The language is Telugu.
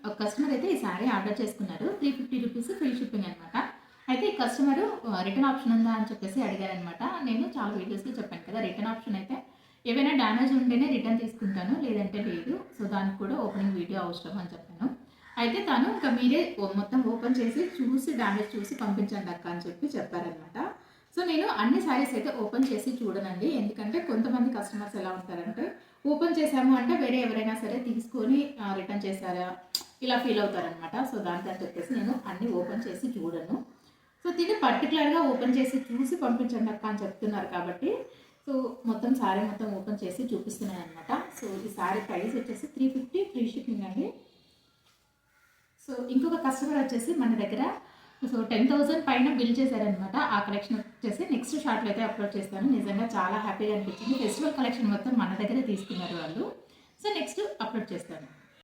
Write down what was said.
ఒక కస్టమర్ అయితే ఈ శారీ ఆర్డర్ చేసుకున్నారు. 350 రూపీస్ ఫ్రీ షిప్పింగ్ అనమాట. అయితే ఈ కస్టమరు రిటర్న్ ఆప్షన్ ఉందా అని చెప్పేసి అడిగారనమాట. నేను చాలా వీడియోస్‌లో చెప్పాను కదా! రిటర్న్ ఆప్షన్ అయితే ఏవైనా డ్యామేజ్ ఉంటేనే రిటర్న్ తీసుకుంటాను. లేదంటే లేదు. సో, దానికి కూడా ఓపెనింగ్ వీడియో అవసరం అని చెప్పాను. అయితే తను ఇంకా మీరే మొత్తం ఓపెన్ చేసి చూసి డ్యామేజ్ చూసి పంపించండి అక్క అని చెప్పారనమాట. సో, నేను అన్ని శారీస్ అయితే ఓపెన్ చేసి చూడనండి. ఎందుకంటే కొంతమంది కస్టమర్స్ ఎలా ఉంటారంటే ఓపెన్ చేశాము అంటే వేరే ఎవరైనా సరే తీసుకొని రిటర్న్ చేశారా ఇలా ఫీల్ అవుతారనమాట. సో, దానికని చెప్పేసి నేను అన్నీ ఓపెన్ చేసి చూడను. సో, తిని పర్టికులర్‌గా ఓపెన్ చేసి చూసి పంపించండి అక్క అని చెప్తున్నారు కాబట్టి సో, మొత్తం శారీ మొత్తం ఓపెన్ చేసి చూపిస్తున్నాననమాట. సో, ఈ శారీ ప్రైస్ వచ్చేసి 350 ఫ్రీ షిప్పింగ్ అండి. సో, ఇంకొక కస్టమర్ వచ్చేసి మన దగ్గర 10,000 పైన బిల్ చేశారనమాట. ఆ కలెక్షన్ వచ్చేసి నెక్స్ట్ షార్ట్‌లో అయితే అప్లోడ్ చేస్తాను. నిజంగా చాలా హ్యాపీగా అనిపించింది. ఫెస్టివల్ కలెక్షన్ మొత్తం మన దగ్గరే తీసుకున్నారు వాళ్ళు. సో, నెక్స్ట్ అప్లోడ్ చేస్తాను.